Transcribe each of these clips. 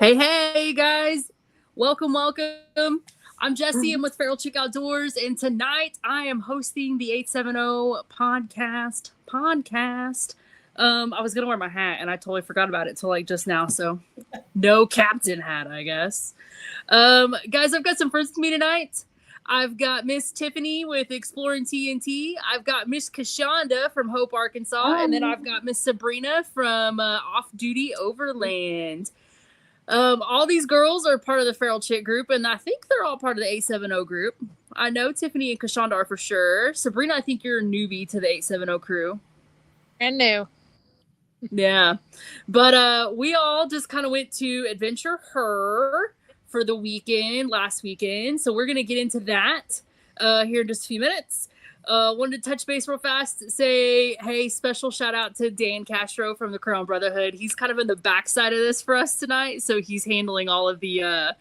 Hey, guys. Welcome. I'm Jessie. I'm with Feral Chick Outdoors, and tonight I am hosting the 870 podcast. I was going to wear my hat, and I totally forgot about it till like just now, so no captain hat, I guess. Guys, I've got some friends with me tonight. I've got Miss Tiffany with Exploring TNT. I've got Miss Kashonda from Hope, Arkansas. And then I've got Miss Sabrina from Off Duty Overland. All these girls are part of the Feral Chick group, and I think they're all part of the 870 group. I know Tiffany and Kashonda are for sure. Sabrina, I think you're a newbie to the 870 crew. Brand new. Yeah. But we all just kind of went to AdventureHer for the weekend, last weekend. So we're going to get into that here in just a few minutes. Wanted to touch base real fast, say, hey, special shout out to Dan Castro from the Crown Brotherhood. He's kind of in the backside of this for us tonight. So he's handling all of the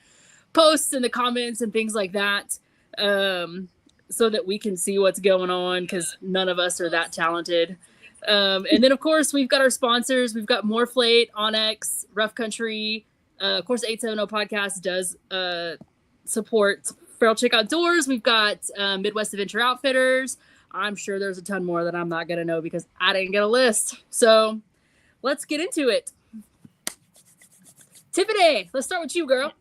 posts and the comments and things like that so that we can see what's going on because none of us are that talented. And then, of course, we've got our sponsors. We've got Moreflate, Onyx, Rough Country. Of course, 870 Podcast does support Feral Chick Outdoors. We've got Midwest Adventure Outfitters. I'm sure there's a ton more that I'm not going to know because I didn't get a list. So let's get into it. Tiffany, let's start with you, girl.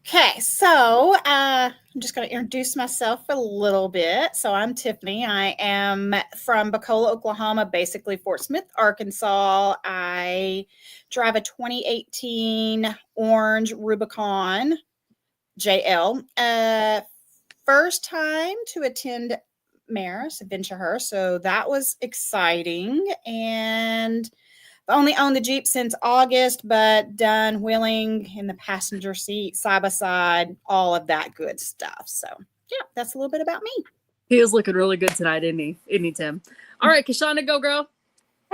Okay, so I'm just going to introduce myself a little bit. So I'm Tiffany. I am from Bacola, Oklahoma, basically Fort Smith, Arkansas. I drive a 2018 orange Rubicon JL. First time to attend Merus Adventure, so that was exciting. And I've only owned the Jeep since August, but done wheeling in the passenger seat, side by side, all of that good stuff. So, yeah, that's a little bit about me. He was looking really good tonight, isn't he? Isn't he, Tim? All right, Kashonda, go, girl.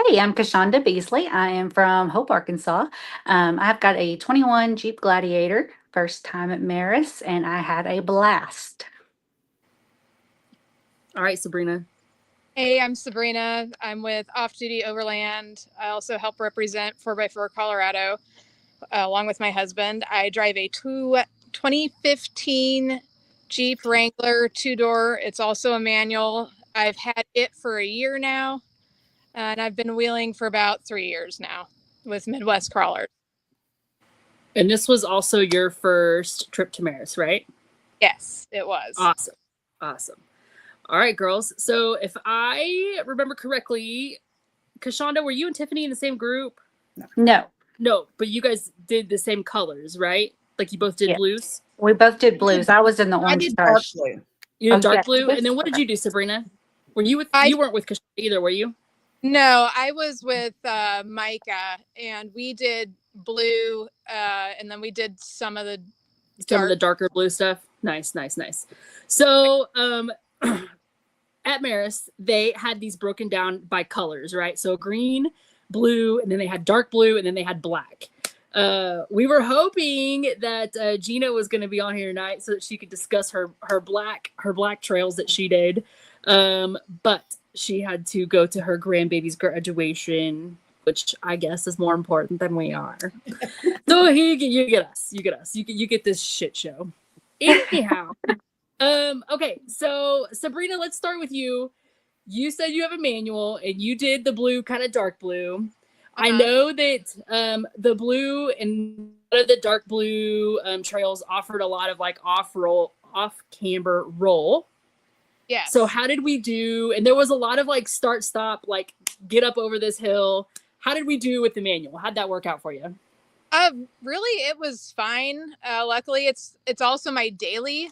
Hey, I'm Kashonda Beasley. I am from Hope, Arkansas. I've got a 21 Jeep Gladiator, first time at Merus, and I had a blast. All right, Sabrina. Hey, I'm Sabrina. I'm with Off Duty Overland. I also help represent 4x4 Colorado along with my husband. I drive a 2015 Jeep Wrangler 2-door. It's also a manual. I've had it for a year now, and I've been wheeling for about 3 years now with Midwest Crawlers. And this was also your first trip to Merus, right? Yes, it was. Awesome. All right, girls. So if I remember correctly, Kashonda, were you and Tiffany in the same group? No, but you guys did the same colors, right? Like you both did blues? we both did blues. I was in the I orange did dark brush. blue. You did dark yes. blue? And then what did you do, Sabrina? You weren't with Kashonda either, were you? No, I was with Micah, and we did blue, and then we did some of the darker blue stuff. Nice. So at Merus, they had these broken down by colors, right? So green, blue, and then they had dark blue, and then they had black. We were hoping that Gina was going to be on here tonight so that she could discuss her black trails that she did. But she had to go to her grandbaby's graduation, which I guess is more important than we are. So here you get us. You get this shit show. Anyhow. Okay, so Sabrina, let's start with you. You said you have a manual and you did the blue, kind of dark blue. I know that the blue and the dark blue trails offered a lot of like off camber roll. Yeah. So how did we do? And there was a lot of like start, stop, like get up over this hill. How did we do with the manual? How'd that work out for you? Really, it was fine. Luckily, it's also my daily,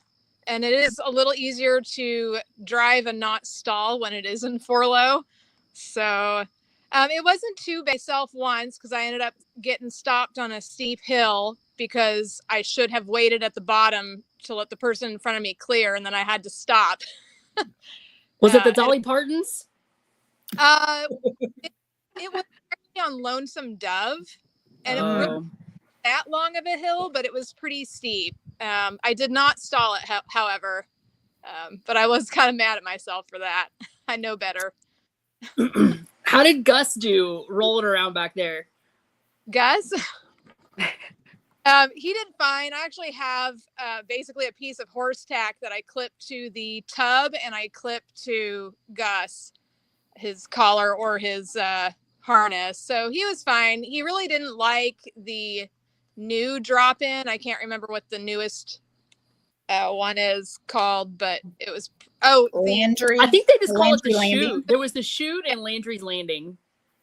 and it is a little easier to drive and not stall when it is in 4-low. So it wasn't too bad myself once because I ended up getting stopped on a steep hill because I should have waited at the bottom to let the person in front of me clear, and then I had to stop. Was it the Dolly Partons? It was on Lonesome Dove, and it wasn't that long of a hill, but it was pretty steep. I did not stall it, however, but I was kind of mad at myself for that. I know better. How did Gus do rolling around back there? Gus. He did fine. I actually have basically a piece of horse tack that I clipped to the tub, and I clipped to Gus, his collar or his harness. So he was fine. He really didn't like the new drop in. I can't remember what the newest one is called, but it was Landry. I think they just call it the Landry Landing. chute. There was the chute and Landry's Landing.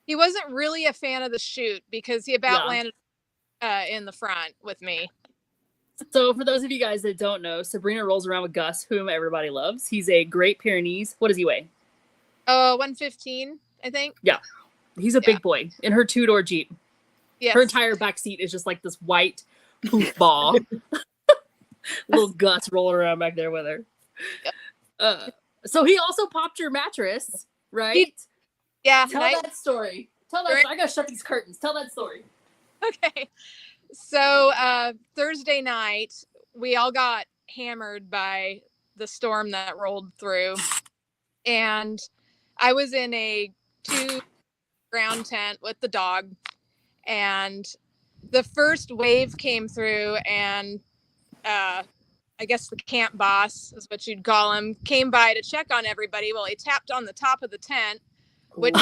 He wasn't really a fan of the chute because he about landed in the front with me. So for those of you guys that don't know, Sabrina rolls around with Gus, whom everybody loves. He's a Great Pyrenees. What does he weigh? 115, I think. Yeah. He's a big boy in her 2-door Jeep. Yes. Her entire back seat is just like this white poof ball. Little Gus rolling around back there with her. Yep. So he also popped your mattress, right? Yeah. Tell that story. Tell that. I gotta shut these curtains. Tell that story. Okay. So Thursday night, we all got hammered by the storm that rolled through, and I was in a 2-ground tent with the dog, and the first wave came through, and I guess the camp boss is what you'd call him, came by to check on everybody. Well, he tapped on the top of the tent, which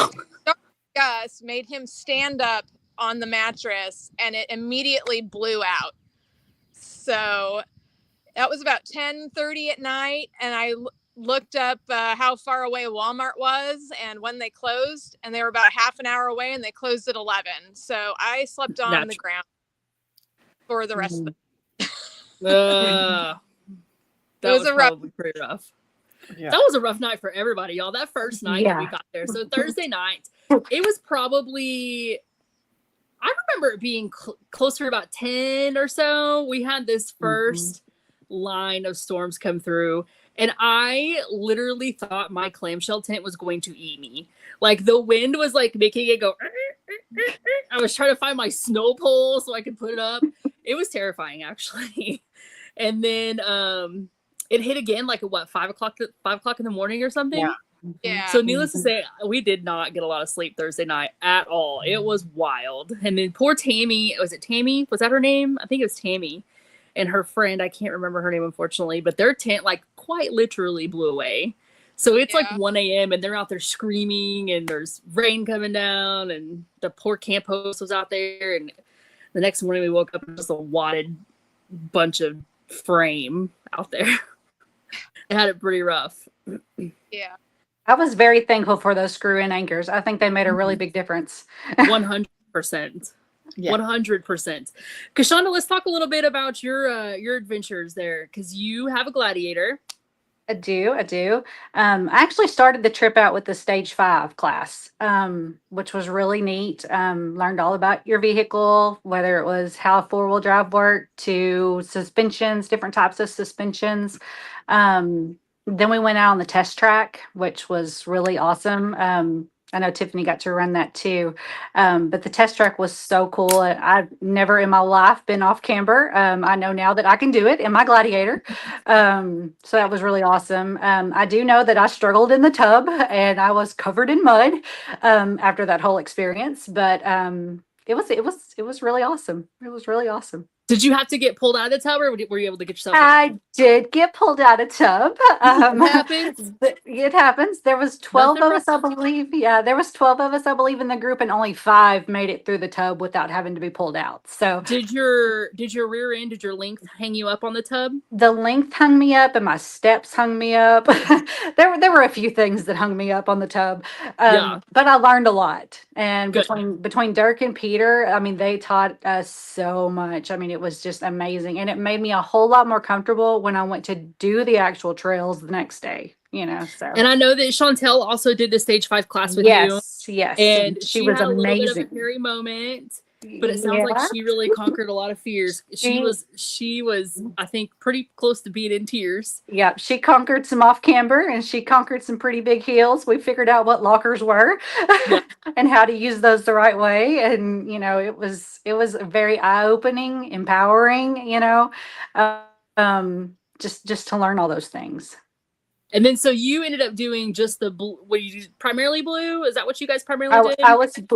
Gus made him stand up on the mattress, and it immediately blew out. So that was about 10:30 at night, and I looked up how far away Walmart was and when they closed, and they were about half an hour away, and they closed at 11. So I slept on the ground for the rest of the that was probably pretty rough. Yeah. That was a rough night for everybody, y'all. That first night that we got there. So Thursday night, it was probably, I remember it being closer to about 10 or so. We had this first line of storms come through, and I literally thought my clamshell tent was going to eat me. Like the wind was like making it go. I was trying to find my snow pole so I could put it up. It was terrifying, actually. And then it hit again like at 5 o'clock in the morning or something. Yeah. So needless to say, we did not get a lot of sleep Thursday night at all. It was wild. And then poor Tammy, was it Tammy? Was that her name? I think it was Tammy. And her friend, I can't remember her name, unfortunately, but their tent like quite literally blew away. So it's like 1 a.m. and they're out there screaming, and there's rain coming down, and the poor camp host was out there. And the next morning we woke up and just a wadded bunch of frame out there. It had it pretty rough. Yeah. I was very thankful for those screw-in anchors. I think they made a really big difference. 100%. 100%. Kashonda, let's talk a little bit about your adventures there, because you have a Gladiator. I do. I actually started the trip out with the Stage 5 class, which was really neat. Learned all about your vehicle, whether it was how a 4-wheel drive worked, to suspensions, different types of suspensions. Then we went out on the test track, which was really awesome. I know Tiffany got to run that too. But the test track was so cool. I've never in my life been off camber. I know now that I can do it in my Gladiator. So that was really awesome. I do know that I struggled in the tub and I was covered in mud after that whole experience. But it was really awesome. It was really awesome. Did you have to get pulled out of the tub, or were you able to get yourself out? I did get pulled out of tub. It happens. It happens. There was 12 of us, I believe. Yeah, there was 12 of us, I believe, in the group, and only 5 made it through the tub without having to be pulled out. So did your rear end, did your length hang you up on the tub? The length hung me up, and my steps hung me up. There were a few things that hung me up on the tub. But I learned a lot. And between Dirk and Peter, I mean, they taught us so much. I mean, it was just amazing, and it made me a whole lot more comfortable when I went to do the actual trails the next day, so. And I know that Chantel also did the Stage 5 class with you. Yes, and she was had amazing. A little bit of a hairy moment, but it sounds like she really conquered a lot of fears. She was I think pretty close to being in tears. Yeah, she conquered some off camber, and she conquered some pretty big heels. We figured out what lockers were and how to use those the right way. And, it was very eye-opening, empowering, just to learn all those things. And then so you ended up doing just the blue. What you primarily blue? Is that what you guys primarily I, did?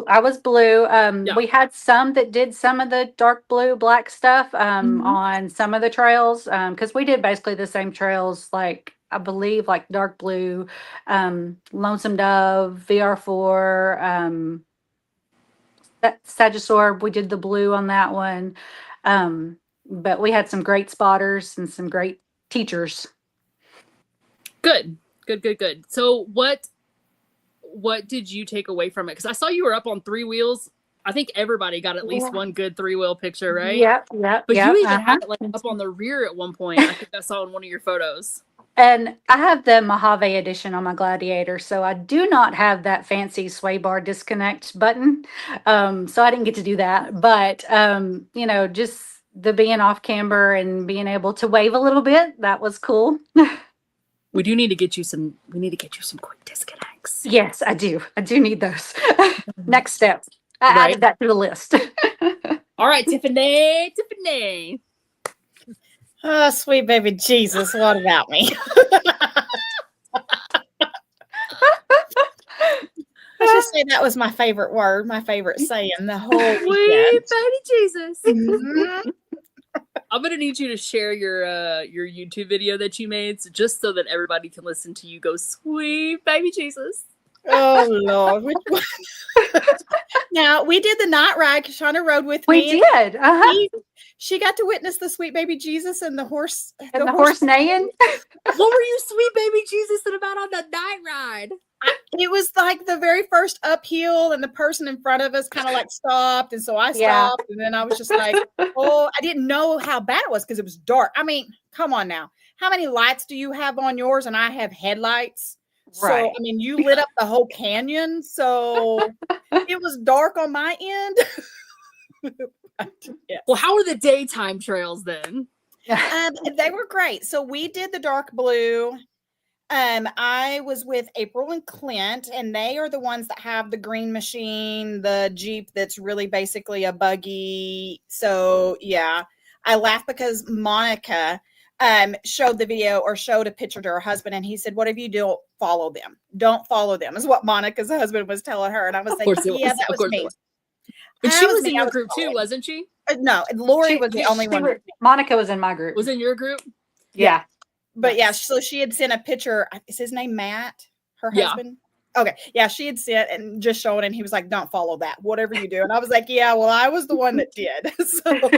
I was blue. Yeah. We had some that did some of the dark blue, black stuff Mhm. on some of the trails because we did basically the same trails, like I believe like dark blue, Lonesome Dove, VR4, Sagisaur. We did the blue on that one, but we had some great spotters and some great teachers. Good. So what did you take away from it? Because I saw you were up on 3 wheels. I think everybody got at least one good 3-wheel picture, right? Yep. But you even had it like up on the rear at one point. I think I saw in one of your photos. And I have the Mojave edition on my Gladiator, so I do not have that fancy sway bar disconnect button. So I didn't get to do that. But just the being off camber and being able to wave a little bit, that was cool. We need to get you some quick disconnects. Yes, I do. I do need those. Next step. I added that to the list. All right, Tiffany. Oh, sweet baby Jesus, what about me? Let's just say that was my favorite word, my favorite saying the whole weekend. Sweet baby Jesus. Mhm. I'm gonna need you to share your YouTube video that you made, just so that everybody can listen to you go, sweet baby Jesus. Oh Lord. Which one? Now we did the night ride. Shauna rode with We me. did. She got to witness the sweet baby Jesus and the horse. And the horse neighing. What were you, sweet baby Jesus, about on the night ride? It was like the very first uphill, and the person in front of us kind of like stopped, and so I stopped, and then I was just like, "Oh, I didn't know how bad it was because it was dark." I mean, come on now, how many lights do you have on yours? And I have headlights, so Right. I mean, you lit up the whole canyon, so it was dark on my end. Yes. Well, how were the daytime trails then? They were great. So we did the dark blue. I was with April and Clint, and they are the ones that have the green machine, the Jeep that's really basically a buggy. So yeah, I laughed because Monica showed the video or showed a picture to her husband, and he said, "What if you don't follow them? Don't follow them," is what Monica's husband was telling her. And I was like, "Yeah, that was me." And she was in your group too, wasn't she? No, Lori was the only one. Monica was in my group. Was in your group? Yeah. But yeah, so she had sent a picture. Is his name Matt? Her husband? Okay. Yeah, she had sent and just showed, and he was like, "Don't follow that. Whatever you do." And I was like, "Yeah, well, I was the one that did." So,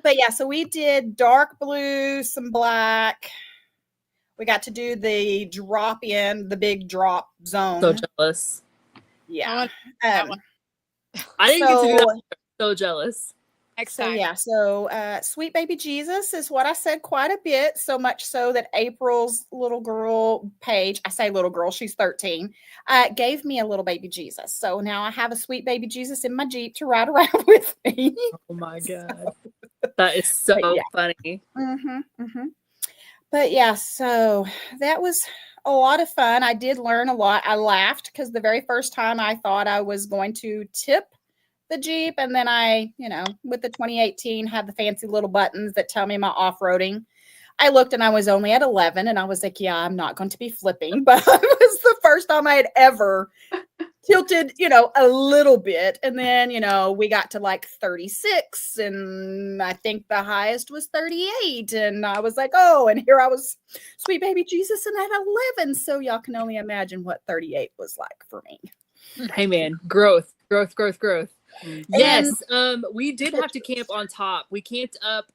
but yeah, so we did dark blue, some black. We got to do the drop in, the big drop zone. So jealous. Yeah. I didn't get to do that. So jealous. So yeah, so sweet baby Jesus is what I said quite a bit, so much so that April's little girl, Paige, I say little girl, she's 13, gave me a little baby Jesus. So now I have a sweet baby Jesus in my Jeep to ride around with me. Oh my God. That is so funny. But yeah, so that was a lot of fun. I did learn a lot. I laughed because the very first time I thought I was going to tip the Jeep, and then I, with the 2018 had the fancy little buttons that tell me my off-roading. I looked and I was only at 11, and I was like, yeah, I'm not going to be flipping. But it was the first time I had ever tilted, a little bit. And then, we got to like 36, and I think the highest was 38. And I was like, oh, and here I was, sweet baby Jesus, and at 11. So y'all can only imagine what 38 was like for me. Hey man, growth. Yes, we did have to camp on top. We camped up,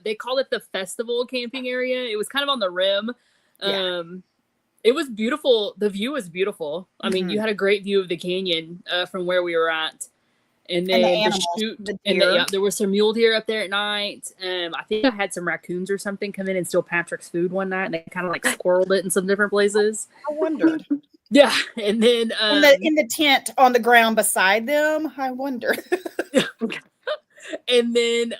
they called it the festival camping area. It was kind of on the rim. It was beautiful. The view was beautiful. I mean, you had a great view of the canyon from where we were at. And then there was some mule deer up there at night. I think I had some raccoons or something come in and steal Patrick's food one night, and they kind of like squirreled it in some different places. I wondered. Yeah, and then in the tent on the ground beside them, I wonder. And then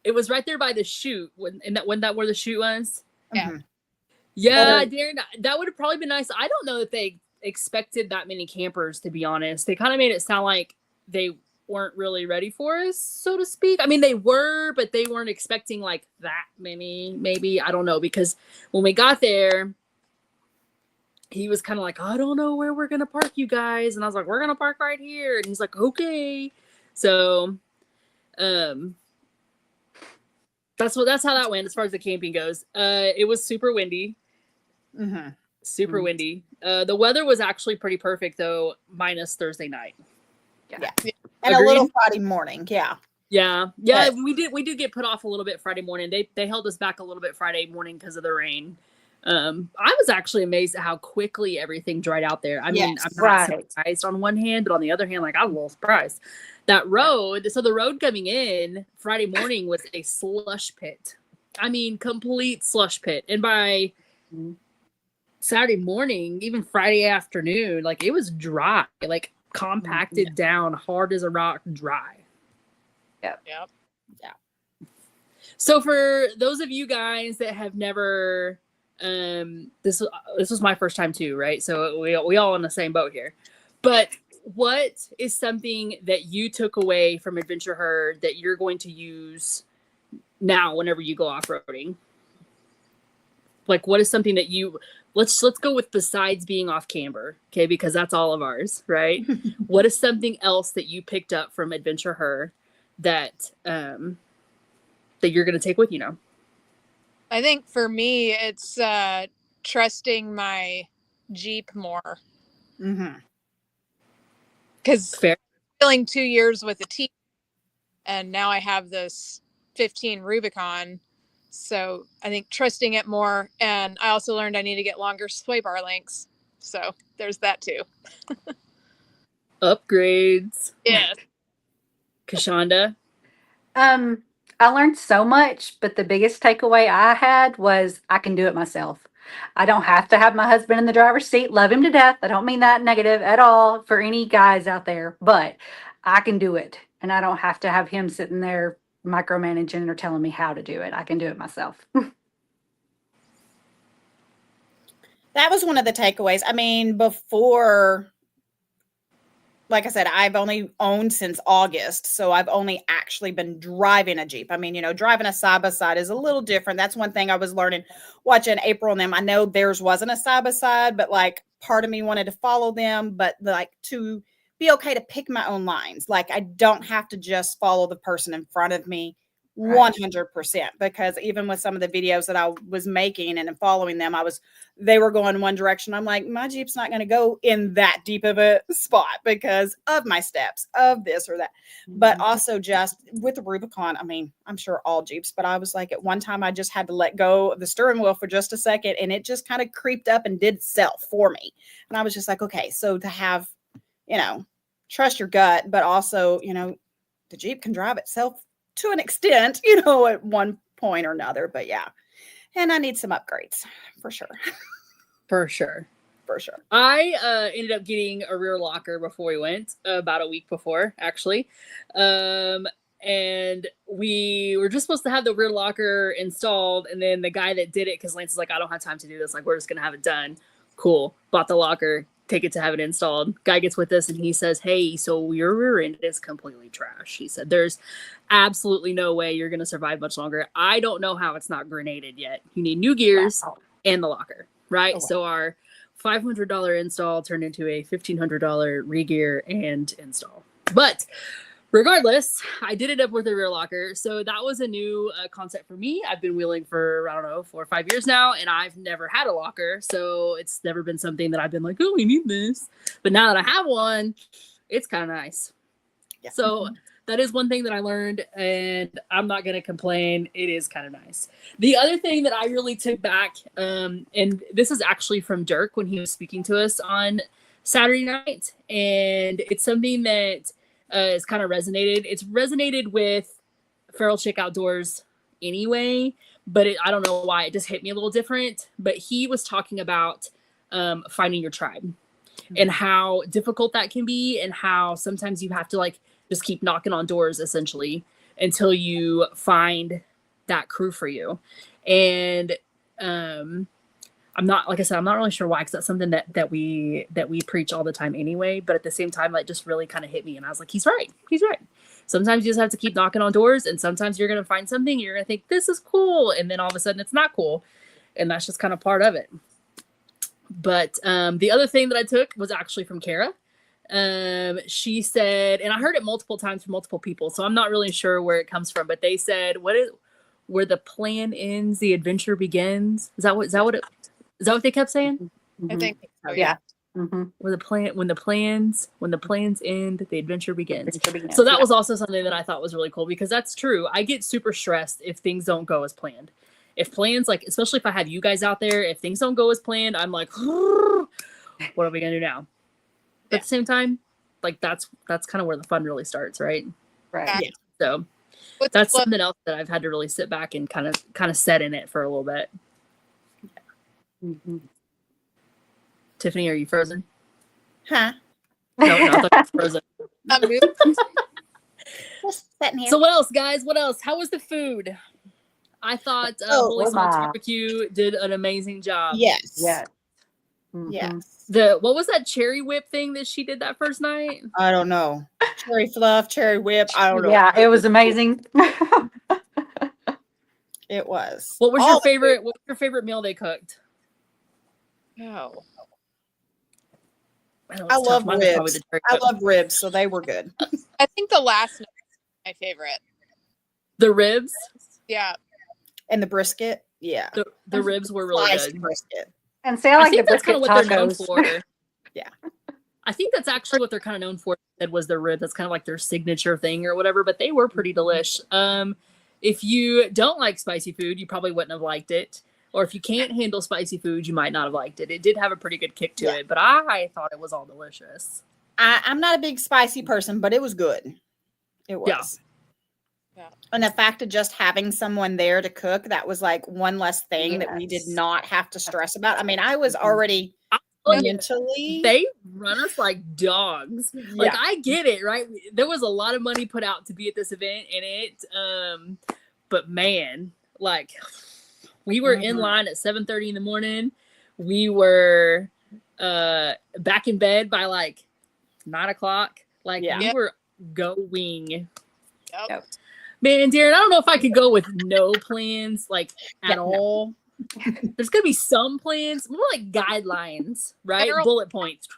it was right there by the chute when that where the chute was. Yeah, Darren, that would have probably been nice. I don't know if they expected that many campers, to be honest. They kind of made it sound like they weren't really ready for us, so to speak. I mean, they were, but they weren't expecting like that many, maybe. I don't know, because when we got there, he was kind of like, I don't know where we're going to park, you guys. And I was like, we're going to park right here. And he's like, okay. So, that's how that went as far as the camping goes. It was super windy. Mm-hmm. Super windy. The weather was actually pretty perfect though, minus Thursday night. Yeah. And a little Friday morning. Yeah. Yeah. But we did get put off a little bit Friday morning. They held us back a little bit Friday morning because of the rain. I was actually amazed at how quickly everything dried out there. I mean, I'm not surprised on one hand, but on the other hand, like I was a little surprised. That road, so the road coming in Friday morning was a slush pit. I mean, complete slush pit. And by Saturday morning, even Friday afternoon, like it was dry, like compacted down, hard as a rock, dry. Yep. Yeah. So for those of you guys that have never, this was my first time too, right? So we all in the same boat here. But what is something that you took away from AdventureHer that you're going to use now whenever you go off-roading? Like, what is something that you let's go with besides being off camber, okay? Because that's all of ours, right? What is something else that you picked up from AdventureHer that that you're going to take with you now? I think for me, it's trusting my Jeep more. Mm-hmm. Because Fair. feeling 2 years with a T, and now I have this 15 Rubicon. So I think trusting it more. And I also learned I need to get longer sway bar lengths. So there's that too. Upgrades. Yes. Kashonda? I learned so much, but the biggest takeaway I had was I can do it myself. I don't have to have my husband in the driver's seat. Love him to death. I don't mean that negative at all for any guys out there, but I can do it. And I don't have to have him sitting there micromanaging or telling me how to do it. I can do it myself. That was one of the takeaways. I mean, before, like I said, I've only owned since August, so I've only actually been driving a Jeep. I mean, driving a side-by-side is a little different. That's one thing I was learning watching April and them. I know theirs wasn't a side-by-side, but like part of me wanted to follow them, but like to be okay to pick my own lines. Like I don't have to just follow the person in front of me 100%, because even with some of the videos that I was making and following them, they were going one direction. I'm like, my Jeep's not going to go in that deep of a spot because of my steps of this or that. But also just with the Rubicon, I mean, I'm sure all Jeeps, but I was like, at one time I just had to let go of the steering wheel for just a second, and it just kind of creeped up and did itself for me. And I was just like, okay, so to have, trust your gut, but also, the Jeep can drive itself to an extent, at one point or another. But yeah, and I need some upgrades for sure. For sure. I ended up getting a rear locker before we went, about a week before, actually. And we were just supposed to have the rear locker installed, and then the guy that did it, because Lance is like, I don't have time to do this, like we're just gonna have it done. Cool. Bought the locker, take it to have it installed. Guy gets with us and he says, hey, so your rear end is completely trash. He said, there's absolutely no way you're going to survive much longer. I don't know how it's not grenaded yet. You need new gears and the locker, right? Oh, wow. So our $500 install turned into a $1,500 re-gear and install. But regardless, I did end up with a rear locker. So that was a new concept for me. I've been wheeling for, 4 or 5 years now, and I've never had a locker. So it's never been something that I've been like, oh, we need this. But now that I have one, it's kind of nice. Yeah. So that is one thing that I learned, and I'm not going to complain. It is kind of nice. The other thing that I really took back, and this is actually from Dirk when he was speaking to us on Saturday night, and it's something that it's kind of resonated. It's resonated with Feral Chick Outdoors anyway, but I don't know why it just hit me a little different. But he was talking about finding your tribe and how difficult that can be, and how sometimes you have to like just keep knocking on doors essentially until you find that crew for you. And I I'm not, like I said, I'm not really sure why, because that's something that we preach all the time anyway. But at the same time, like, just really kind of hit me, and I was like, he's right. Sometimes you just have to keep knocking on doors, and sometimes you're gonna find something, you're gonna think this is cool, and then all of a sudden it's not cool, and that's just kind of part of it. But the other thing that I took was actually from Kara. She said, and I heard it multiple times from multiple people, so I'm not really sure where it comes from, but they said, where the plan ends, the adventure begins. Is that what they kept saying? I think so, Yeah. When the plans end, the adventure begins. So that was also something that I thought was really cool, because that's true. I get super stressed if things don't go as planned. If plans, like, especially if I have you guys out there, if things don't go as planned, I'm like, what are we gonna do now? But at the same time, like, that's kind of where the fun really starts, right? Right. Yeah. So that's something else that I've had to really sit back and kind of set in it for a little bit. Mm-hmm. Tiffany, are you frozen? Huh? No, I thought you were frozen. Just sitting here. So what else, guys? What else? How was the food? I thought Holy Smokes Barbecue did an amazing job. Yes. Yeah. Mm-hmm. Yes. What was that cherry whip thing that she did that first night? I don't know. Cherry fluff, cherry whip. I don't know. Yeah, it was amazing. It was. What was your favorite? What was your favorite meal they cooked? No. I love ribs. I love ribs, so they were good. I think the last night was my favorite. The ribs? Yeah. And the brisket? Yeah. The ribs were really Sliced good. brisket. And say I like think the that's kind brisket of what they're known tacos. for. Yeah. I think that's actually what they're kind of known for. That was their rib. That's kind of like their signature thing or whatever. But they were pretty delish. If you don't like spicy food, you probably wouldn't have liked it. Or if you can't handle spicy food, you might not have liked it. It did have a pretty good kick to it, but I thought it was all delicious. I'm not a big spicy person, but it was good. It was. Yeah. And the fact of just having someone there to cook, that was like one less thing that we did not have to stress about. I mean, I was already mentally. They run us like dogs. Like, I get it, right? There was a lot of money put out to be at this event, and but man, like, we were in line at 7:30 in the morning. We were back in bed by like 9 o'clock. Like, we were going. Yep. Man, Darren, I don't know if I could go with no plans, like, at all. There's gonna be some plans, more like guidelines, right? Bullet points.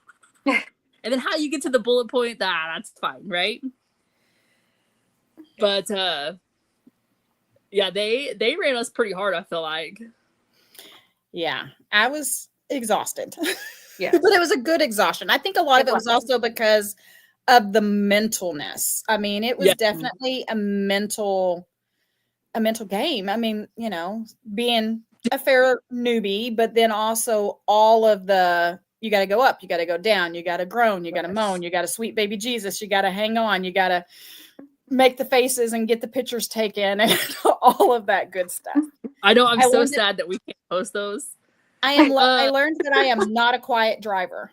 And then how you get to the bullet point, that's fine, right? But yeah, they ran us pretty hard, I feel like. Yeah. I was exhausted. Yeah. But it was a good exhaustion. I think a lot of it was also because of the mentalness. I mean, it was definitely a mental game. I mean, you know, being a fair newbie, but then also all of the, you got to go up, you got to go down, you got to groan, you got to moan, you got to sweet baby Jesus, you got to hang on, you got to make the faces and get the pictures taken and all of that good stuff. I know. I'm so sad that we can't post those. I learned that I am not a quiet driver.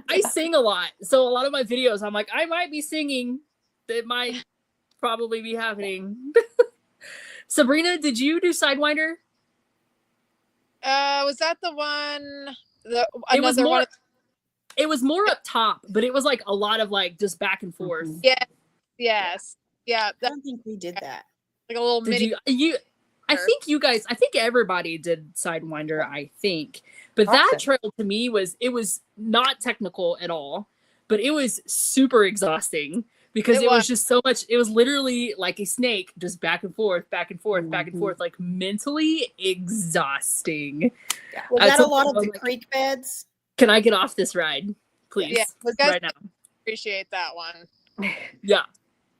I sing a lot. So a lot of my videos, I'm like, I might be singing. It might probably be happening. Sabrina, did you do Sidewinder? Was that the one? It was more up top, but it was like a lot of like just back and forth. Yes. Yeah. I don't think we did that. Like a little mini. I think everybody did Sidewinder, I think. But that trail to me was not technical at all, but it was super exhausting because it was just so much. It was literally like a snake, just back and forth, back and forth, back and forth, like mentally exhausting. Yeah. Was that a lot of the creek beds? Can I get off this ride, please? Yeah, right now. Appreciate that one. Yeah.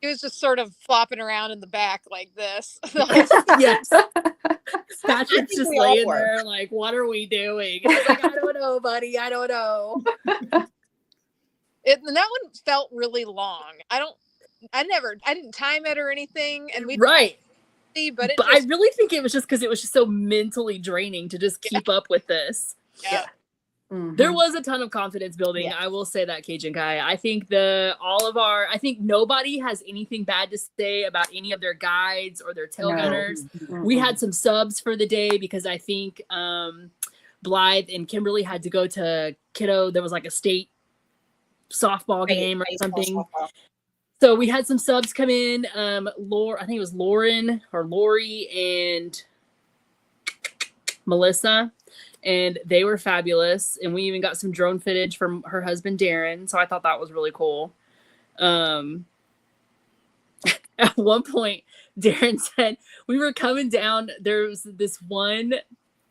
He was just sort of flopping around in the back like this. Yes. Patrick's just laying there like, what are we doing? I was like, I don't know, buddy. I don't know. And that one felt really long. I didn't time it or anything. And we but I really think it was just because it was just so mentally draining to just keep up with this. Yeah. There was a ton of confidence building. Yeah. I will say that, Cajun Kai. I think I think nobody has anything bad to say about any of their guides or their tail gunners. We had some subs for the day because I think Blythe and Kimberly had to go to Kiddo. There was like a state softball game or something. So we had some subs come in. I think it was Lauren or Lori and Melissa. And they were fabulous. And we even got some drone footage from her husband, Darren. So I thought that was really cool. At one point, Darren said, we were coming down. There was this one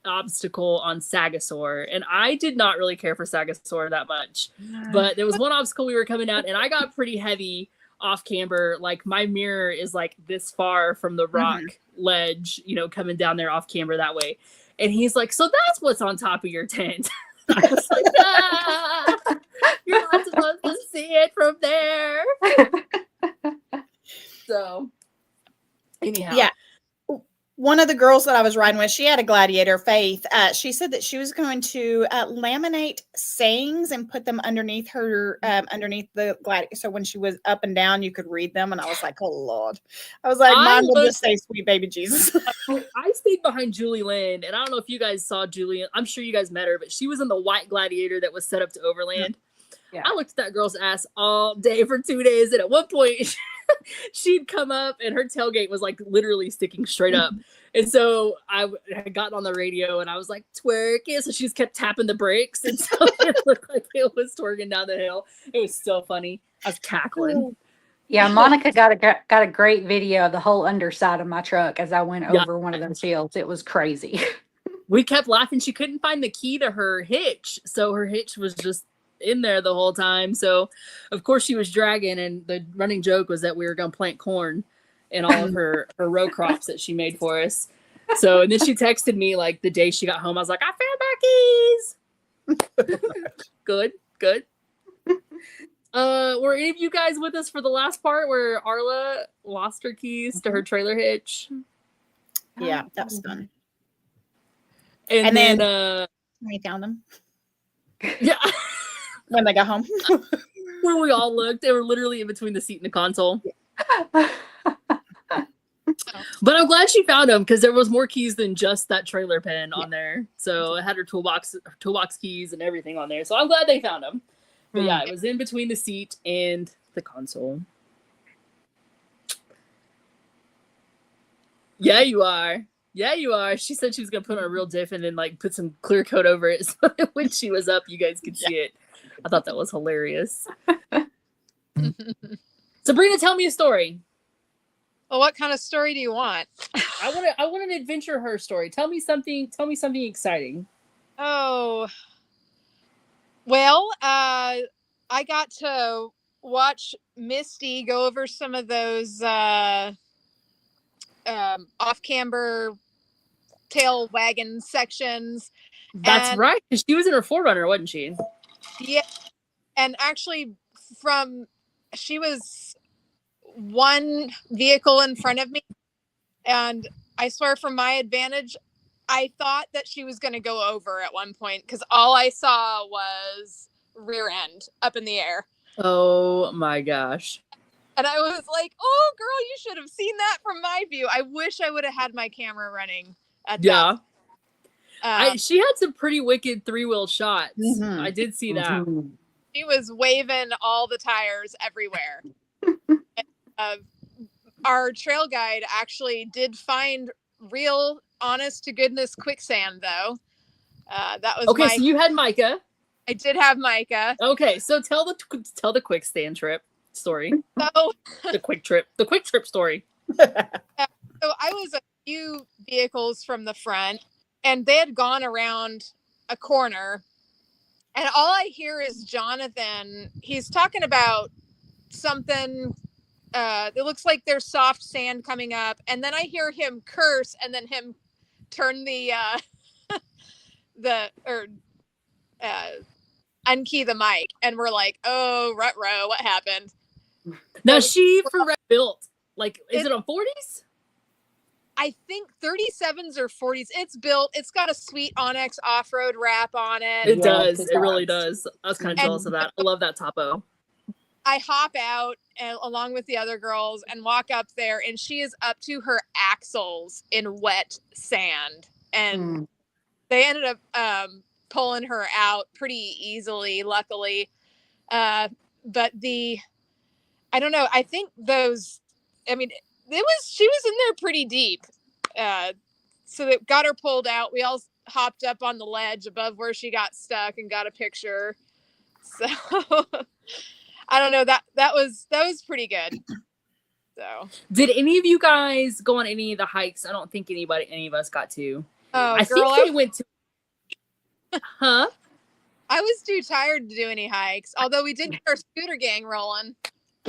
obstacle on Sagasaur. And I did not really care for Sagasaur that much. But there was one obstacle we were coming down. And I got pretty heavy off camber. Like my mirror is like this far from the rock ledge, coming down there off camber that way. And he's like, so that's what's on top of your tent. I was like, you're not supposed to see it from there. So, anyhow. Yeah. One of the girls that I was riding with, she had a Gladiator, Faith. She said that she was going to laminate sayings and put them underneath her, underneath the Gladiator. So when she was up and down, you could read them. And I was like, oh, Lord. I was like, mine will just say, sweet baby Jesus. I stayed behind Julie Lynn. And I don't know if you guys saw Julie. I'm sure you guys met her, but she was in the white Gladiator that was set up to Overland. Yeah. I looked at that girl's ass all day for 2 days. And at one point, she'd come up and her tailgate was like literally sticking straight up. And so I had gotten on the radio and I was like, twerk it. So she just kept tapping the brakes. And so it looked like it was twerking down the hill. It was so funny. I was cackling. Yeah, Monica got a great video of the whole underside of my truck as I went over one of those hills. It was crazy. We kept laughing. She couldn't find the key to her hitch. So her hitch was just in there the whole time. So of course she was dragging, and the running joke was that we were going to plant corn in all of her row crops that she made for us. So, and then she texted me like the day she got home. I was like, I found my keys. Good. Were any of you guys with us for the last part where Arla lost her keys to her trailer hitch? Yeah, that was fun. And then we found them. Yeah. When they got home. Where we all looked. They were literally in between the seat and the console. But I'm glad she found them because there was more keys than just that trailer pen on there. So it had her toolbox keys and everything on there. So I'm glad they found them. But yeah, it was in between the seat and the console. Yeah, you are. She said she was going to put on a real diff and then like put some clear coat over it so that when she was up, you guys could see it. I thought that was hilarious. Sabrina, tell me a story. Well, what kind of story do you want? I want an adventure her story. Tell me something exciting. Oh, well, I got to watch Misty go over some of those off-camber tail wagon sections. That's right, because she was in her 4Runner, wasn't she? Yeah, and actually she was one vehicle in front of me, and I swear from my advantage, I thought that she was going to go over at one point because all I saw was rear end up in the air. Oh my gosh. And I was like, oh girl, you should have seen that from my view. I wish I would have had my camera running at that. She had some pretty wicked 3-wheel shots. I did see that. She was waving all the tires everywhere. Our trail guide actually did find real honest to goodness quicksand though. That was okay. So you had Micah. I did have Micah. Okay, so tell the quicksand trip story. So the quick trip story. So I was a few vehicles from the front, and they had gone around a corner, and all I hear is Jonathan. He's talking about something. It looks like there's soft sand coming up, and then I hear him curse, and then him turn the unkey the mic, and we're like, oh, ruh-roh, what happened? Now she for built like, is it on 40s? I think 37s or 40s. It's built. It's got a sweet Onyx off-road wrap on it. It Yes, does. it It really does. I was kind of And- jealous of that. I love that topo. I hop out along with the other girls and walk up there, and she is up to her axles in wet sand. And they ended up pulling her out pretty easily, luckily. But I don't know. I think she was in there pretty deep. So they got her pulled out. We all hopped up on the ledge above where she got stuck and got a picture. So I don't know, that was pretty good. So did any of you guys go on any of the hikes? I don't think any of us got to. I think they went to. Huh? I was too tired to do any hikes, although we did get our scooter gang rolling.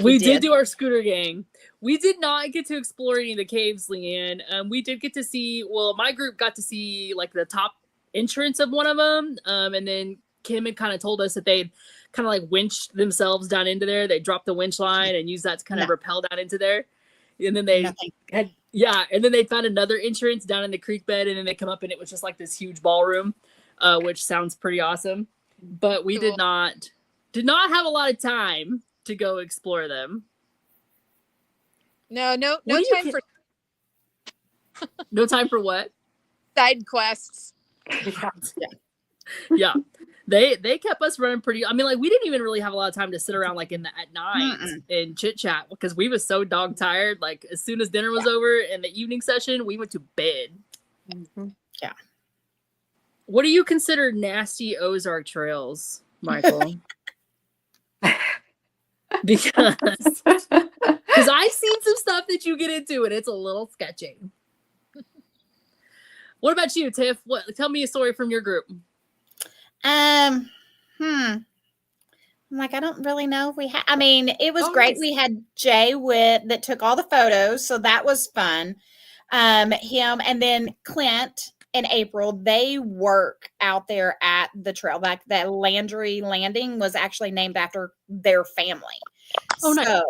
We did do our scooter gang. We did not get to explore any of the caves, Leanne. We did get to see. Well, my group got to see like the top entrance of one of them, and then Kim had kind of told us that they'd kind of like winched themselves down into there. They dropped the winch line and used that to kind of rappel down into there. And then they and then they found another entrance down in the creek bed, and then they come up and it was just like this huge ballroom, which sounds pretty awesome. But we did not have a lot of time to go explore them. No time for no time for what? Side quests. Yeah. They kept us running pretty. I mean, like we didn't even really have a lot of time to sit around like at night and chit chat because we was so dog tired. Like as soon as dinner was over and the evening session, we went to bed. Mm-hmm. Yeah. What do you consider nasty Ozark trails, Michael? Because I've seen some stuff that you get into and it's a little sketchy. What about you, Tiff? Tell me a story from your group. I'm like, I don't really know if we had. I mean, it was great. Nice. We had Jay that took all the photos, so that was fun. Him and then Clint and April, they work out there at the trail. Like that Landry Landing was actually named after their family. Oh, nice. So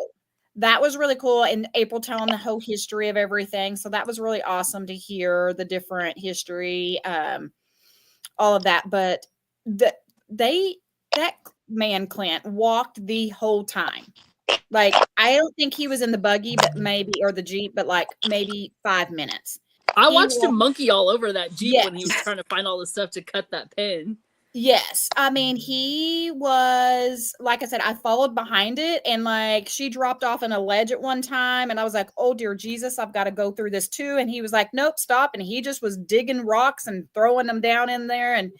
that was really cool. And April telling the whole history of everything. So that was really awesome to hear the different history, all of that. But that man Clint walked the whole time. Like I don't think he was in the buggy, but maybe or the Jeep, but like maybe 5 minutes. I watched him monkey all over that Jeep when he was trying to find all the stuff to cut that pin. Yes. I mean, he was, like I said, I followed behind it and like she dropped off on a ledge at one time. And I was like, oh, dear Jesus, I've got to go through this too. And he was like, nope, stop. And he just was digging rocks and throwing them down in there and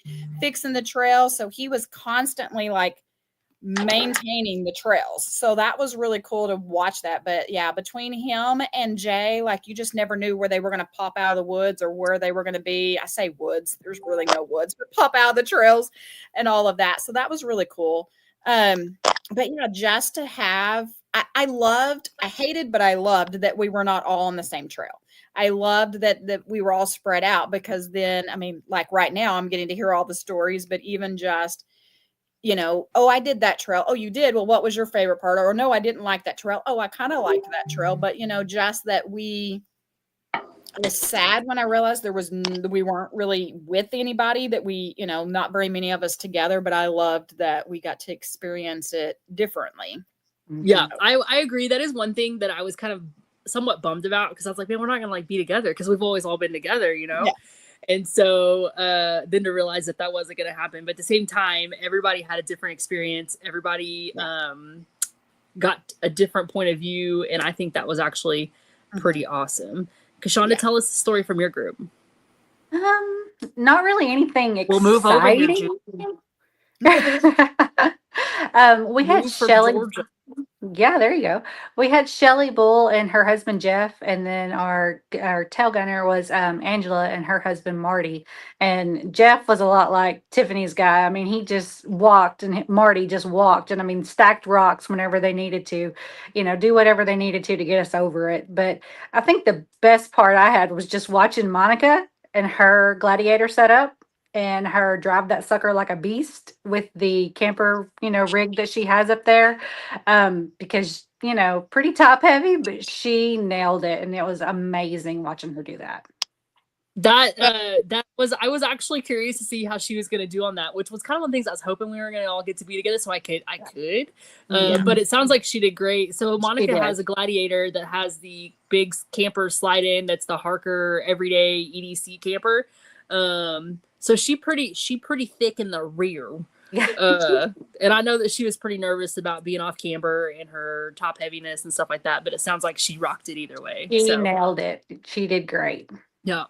fixing the trail. So he was constantly like maintaining the trails. So that was really cool to watch that. But yeah, between him and Jay, like you just never knew where they were going to pop out of the woods or where they were going to be. I say woods, there's really no woods, but pop out of the trails and all of that. So that was really cool. But yeah, just to have, I hated, but I loved that we were not all on the same trail. I loved that we were all spread out because then, I mean, like right now I'm getting to hear all the stories, but even just, you know, oh, I did that trail. Oh, you did? Well, what was your favorite part? Or no, I didn't like that trail. Oh, I kind of liked that trail. But, you know, just that I was sad when I realized we weren't really with anybody, that we, you know, not very many of us together, but I loved that we got to experience it differently. Yeah, I agree. That is one thing that I was kind of somewhat bummed about because I was like, man, we're not going to like be together because we've always all been together, you know? Yeah. And so then to realize that wasn't going to happen. But at the same time, everybody had a different experience. Everybody got a different point of view. And I think that was actually pretty awesome. Kashonda, tell us the story from your group. Not really anything exciting. We'll move over here, we had Shelly. Georgia. Yeah, there you go. We had Shelly Bull and her husband Jeff, and then our tail gunner was Angela and her husband Marty. And Jeff was a lot like Tiffany's guy. I mean, he just walked, and Marty just walked, and I mean, stacked rocks whenever they needed to, you know, do whatever they needed to get us over it. But I think the best part I had was just watching Monica and her gladiator setup and her drive that sucker like a beast with the camper, you know, rig that she has up there. Because, pretty top heavy, but she nailed it. And it was amazing watching her do that. That was, I was actually curious to see how she was going to do on that, which was kind of one of the things I was hoping we were going to all get to be together so I could. But it sounds like she did great. So Monica has a Gladiator that has the big camper slide in. That's the Harker everyday EDC camper. So she pretty thick in the rear. And I know that she was pretty nervous about being off camber and her top heaviness and stuff like that, but it sounds like she rocked it either way. She nailed it. She did great. Yeah.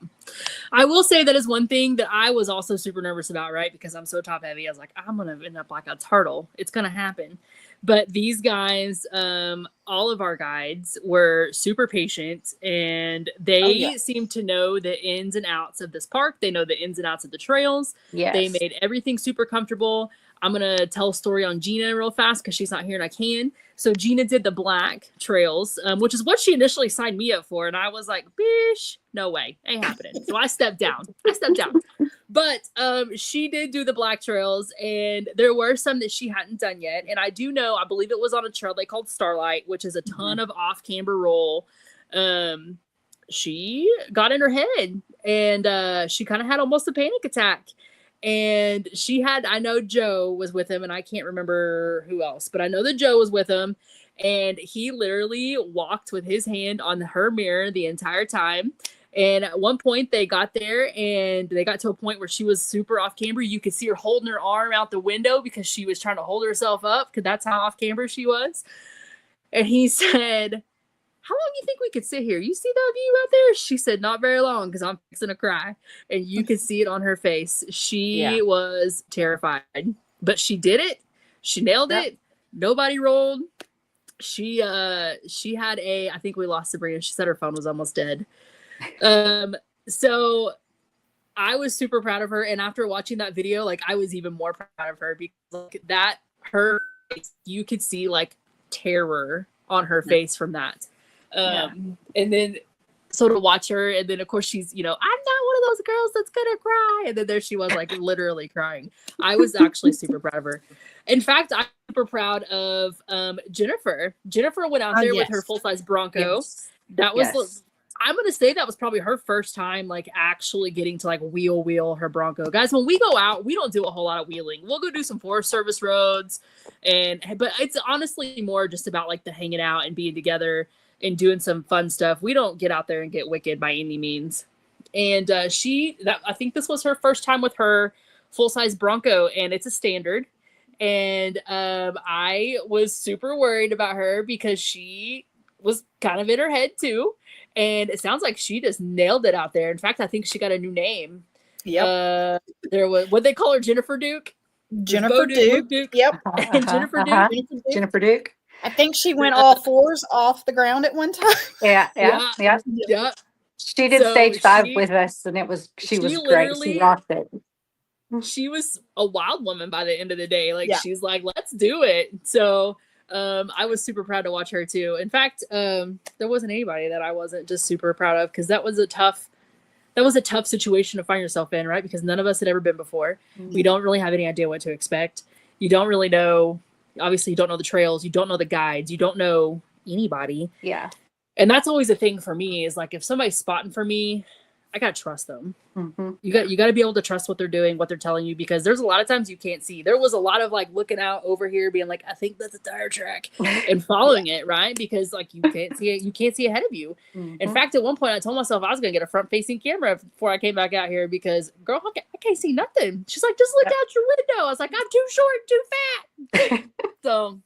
I will say that is one thing that I was also super nervous about, right? Because I'm so top heavy. I was like, I'm going to end up like a turtle. It's going to happen. But these guys, all of our guides were super patient, and they seem to know the ins and outs of this park. They know the ins and outs of the trails. Yes. They made everything super comfortable. I'm going to tell a story on Gina real fast because she's not here and I can. So Gina did the black trails, which is what she initially signed me up for. And I was like, bish, no way, ain't happening. So I stepped down. But she did do the black trails, and there were some that she hadn't done yet. And I do know, I believe it was on a trail they called Starlight, which is a ton of off camber roll. She got in her head, and she kind of had almost a panic attack. And she had, I know Joe was with him, and I can't remember who else, but I know that Joe was with him, and he literally walked with his hand on her mirror the entire time. And at one point they got there, and they got to a point where she was super off camber. You could see her holding her arm out the window because she was trying to hold herself up, because that's how off camber she was. And he said, how long do you think we could sit here? You see that view out there? She said, not very long, because I'm fixing to cry. And you could see it on her face. She was terrified, but she did it. She nailed it. Nobody rolled. She had I think we lost Sabrina. She said her phone was almost dead. So I was super proud of her. And after watching that video, like, I was even more proud of her, because like that, her face, you could see like terror on her face from that. And then so to watch her, and then of course she's, I'm not one of those girls that's gonna cry, and then there she was, like, literally crying. I was actually super proud of her. In fact, I'm super proud of Jennifer. Jennifer went out there with her full-size Bronco. That was I'm gonna say that was probably her first time like actually getting to like wheel her Bronco. Guys, when we go out, we don't do a whole lot of wheeling. We'll go do some Forest Service roads, but it's honestly more just about like the hanging out and being together and doing some fun stuff. We don't get out there and get wicked by any means. And I think this was her first time with her full-size Bronco, and it's a standard. And I was super worried about her because she was kind of in her head too. And it sounds like she just nailed it out there. In fact, I think she got a new name. Yep. There was, what they call her, Jennifer Duke? Jennifer Duke. Yep. Jennifer Duke. Jennifer Duke. I think she went all fours off the ground at one time. Yeah. She did stage 5 with us, and she was great. She rocked it. She was a wild woman by the end of the day. Like, she's like, let's do it. So I was super proud to watch her too. In fact, there wasn't anybody that I wasn't just super proud of, because that was a tough situation to find yourself in, right? Because none of us had ever been before. We don't really have any idea what to expect. You don't really know. Obviously, you don't know the trails. You don't know the guides. You don't know anybody. Yeah. And that's always a thing for me, is like, if somebody's spotting for me, I got to trust them. Mm-hmm. You got to be able to trust what they're doing, what they're telling you, because there's a lot of times you can't see. There was a lot of like looking out over here being like, I think that's a tire track, and following it, right? Because like you can't see it. You can't see ahead of you. Mm-hmm. In fact, at one point I told myself I was going to get a front facing camera before I came back out here, because girl, I can't see nothing. She's like, just look out your window. I was like, I'm too short, too fat. So,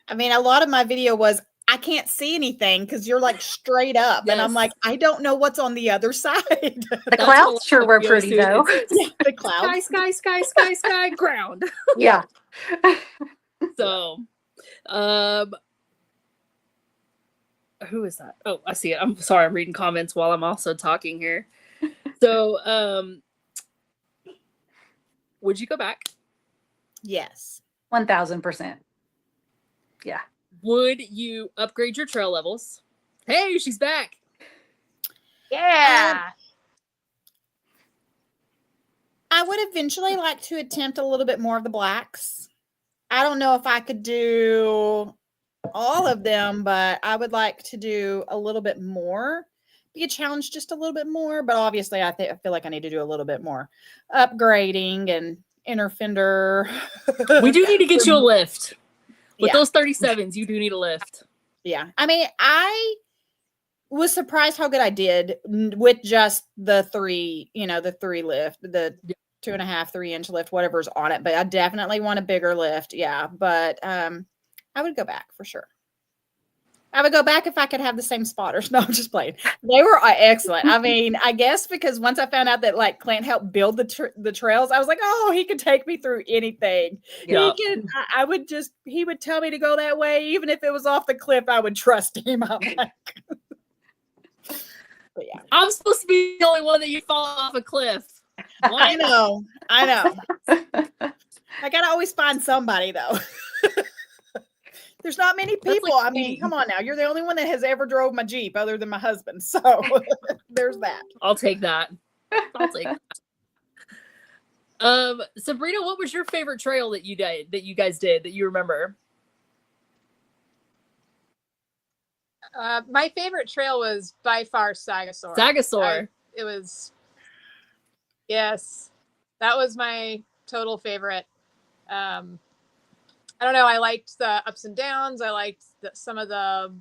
I mean, a lot of my video was, I can't see anything because you're like straight up. Yes. And I'm like, I don't know what's on the other side. The clouds sure were pretty though. Yeah, the clouds. Sky, ground. Yeah. So, who is that? Oh, I see it. I'm sorry. I'm reading comments while I'm also talking here. So, would you go back? Yes. 1000%. Yeah. Would you upgrade your trail levels? Hey, she's back. Yeah. I would eventually like to attempt a little bit more of the blacks. I don't know if I could do all of them, but I would like to do a little bit more. Be a challenge just a little bit more, but obviously I feel like I need to do a little bit more upgrading and inner fender. We do need to get you a lift. With Yeah. those 37s, you do need a lift. Yeah. I mean, I was surprised how good I did with just the three lift, the 2.5, 3-inch lift, whatever's on it. But I definitely want a bigger lift. Yeah. But I would go back for sure. I would go back if I could have the same spotters. No, I'm just playing. They were excellent. I mean, I guess because once I found out that like Clint helped build the trails, I was like, oh, he could take me through anything. Yeah. He would tell me to go that way. Even if it was off the cliff, I would trust him. I'm like, but yeah. I'm supposed to be the only one that you fall off a cliff. I know. I got to always find somebody though. There's not many people. Like I mean, come on now. You're the only one that has ever drove my Jeep other than my husband. So there's that. I'll take that. Sabrina, what was your favorite trail that you guys did that you remember? My favorite trail was by far Sagasaur. Yes, that was my total favorite. I don't know. I liked the ups and downs. I liked some of the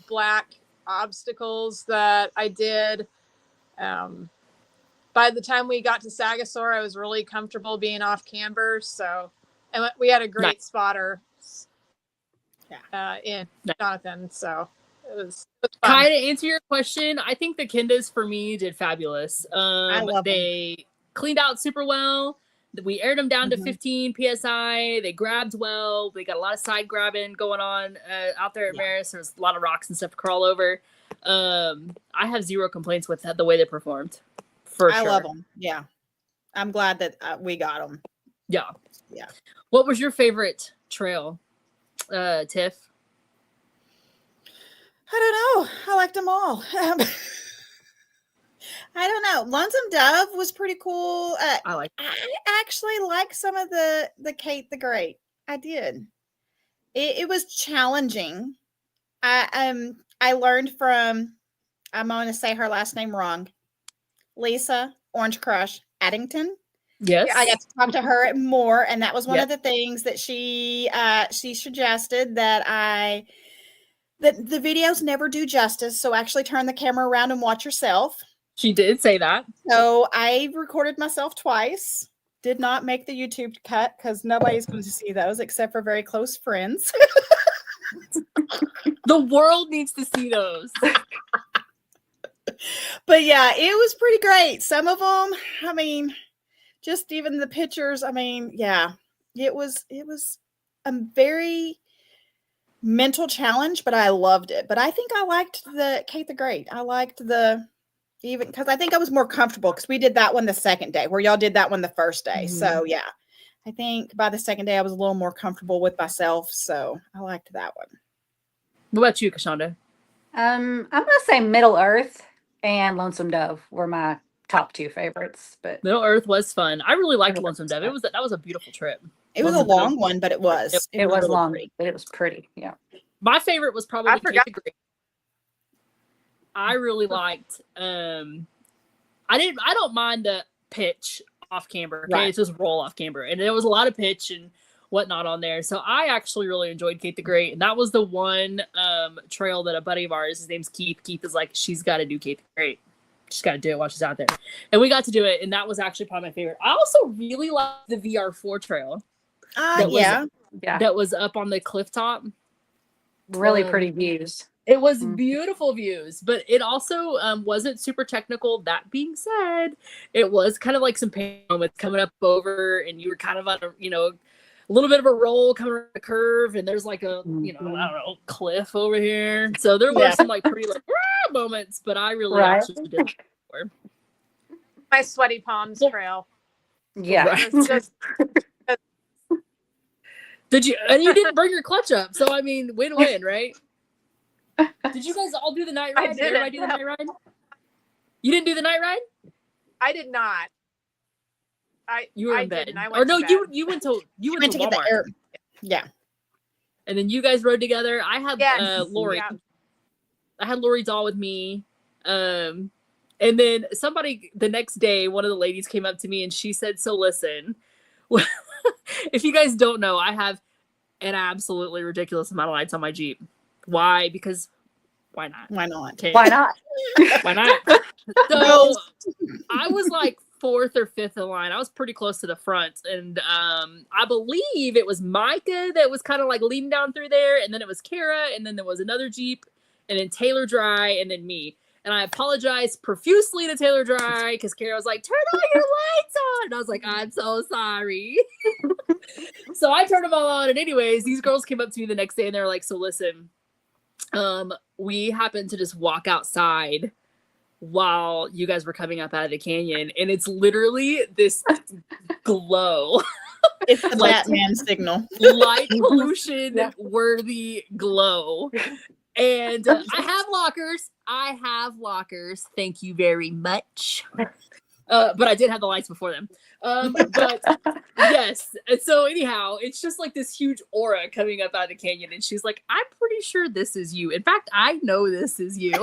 black obstacles that I did. By the time we got to Sagasaur, I was really comfortable being off camber. So, and we had a great spotter in Jonathan. So it was fun. Kai, to answer your question, I think the Kendas for me did fabulous. I love they cleaned out super well. We aired them down to 15 PSI. They grabbed well. They got a lot of side grabbing going on out there at Merus. There's a lot of rocks and stuff to crawl over. I have zero complaints with the way they performed. I love them. Yeah. I'm glad that we got them. Yeah. Yeah. What was your favorite trail, Tiff? I don't know. I liked them all. I don't know. Lonesome Dove was pretty cool. I actually like some of the Kate the Great. I did. It was challenging. I learned from, I'm going to say her last name wrong, Lisa Orange Crush Addington. Yes. I got to talk to her more, and that was one of the things that she suggested that the videos never do justice. So actually turn the camera around and watch yourself. She did say that. So I recorded myself twice. Did not make the YouTube cut because nobody's going to see those except for very close friends. The world needs to see those. But yeah, it was pretty great. Some of them, I mean, just even the pictures. I mean, yeah, it was a very mental challenge, but I loved it. But I think I liked the Kate the Great. I liked even because I think I was more comfortable because we did that one the second day where y'all did that one the first day. Mm-hmm. So yeah, I think by the second day I was a little more comfortable with myself. So I liked that one. What about you, Kashonda? I'm gonna say Middle Earth and Lonesome Dove were my top two favorites. But Middle Earth was fun. I really liked Lonesome Dove. That was a beautiful trip. It was a long one, but it was it was really long, pretty. but it was pretty. Yeah. My favorite was probably Kate the Great. I really liked. I don't mind the pitch off camber. Okay, it's just roll off camber, and there was a lot of pitch and whatnot on there. So I actually really enjoyed Kate the Great, and that was the one trail that a buddy of ours, his name's Keith. Keith is like, she's got to do Kate the Great. She's got to do it while she's out there, and we got to do it, and that was actually probably my favorite. I also really liked the VR4 trail. That was up on the cliff top. Really pretty views. It was beautiful views, but it also wasn't super technical. That being said, it was kind of like some pain moments coming up over, and you were kind of on a little bit of a roll coming around a curve, and there's like a I don't know, cliff over here. So there were some like pretty like moments, but I really actually did it before. My sweaty palms trail. Yeah. Right. Did you? And you didn't bring your clutch up, so I mean, win-win, right? Did you guys all do the night ride? I did everybody do the night ride? You didn't do the night ride? I did not. You were in bed. I or no, to bed. you went to Walmart. Yeah. and then you guys rode together. I had Yes. Lori. Yeah. I had Lori Dahl with me. And then somebody the next day, one of the ladies came up to me and she said, so listen, if you guys don't know, I have an absolutely ridiculous amount of lights on my Jeep. Why? Because why not? Why not? Okay. Why not? Why not? So I was like 4th or 5th in line. I was pretty close to the front. And I believe it was Micah that was kind of like leading down through there. And then it was Kara. And then there was another Jeep. And then Taylor Dry. And then me. And I apologized profusely to Taylor Dry because Kara was like, turn all your lights on. And I was like, I'm so sorry. So I turned them all on. And anyways, these girls came up to me the next day and they were like, so listen, we happened to just walk outside while you guys were coming up out of the canyon. And it's literally this glow. It's the Batman signal. Light pollution worthy glow. And I have lockers. Thank you very much. But I did have the lights before them. But yes. And so anyhow, it's just like this huge aura coming up out of the canyon. And she's like, I'm pretty sure this is you. In fact, I know this is you.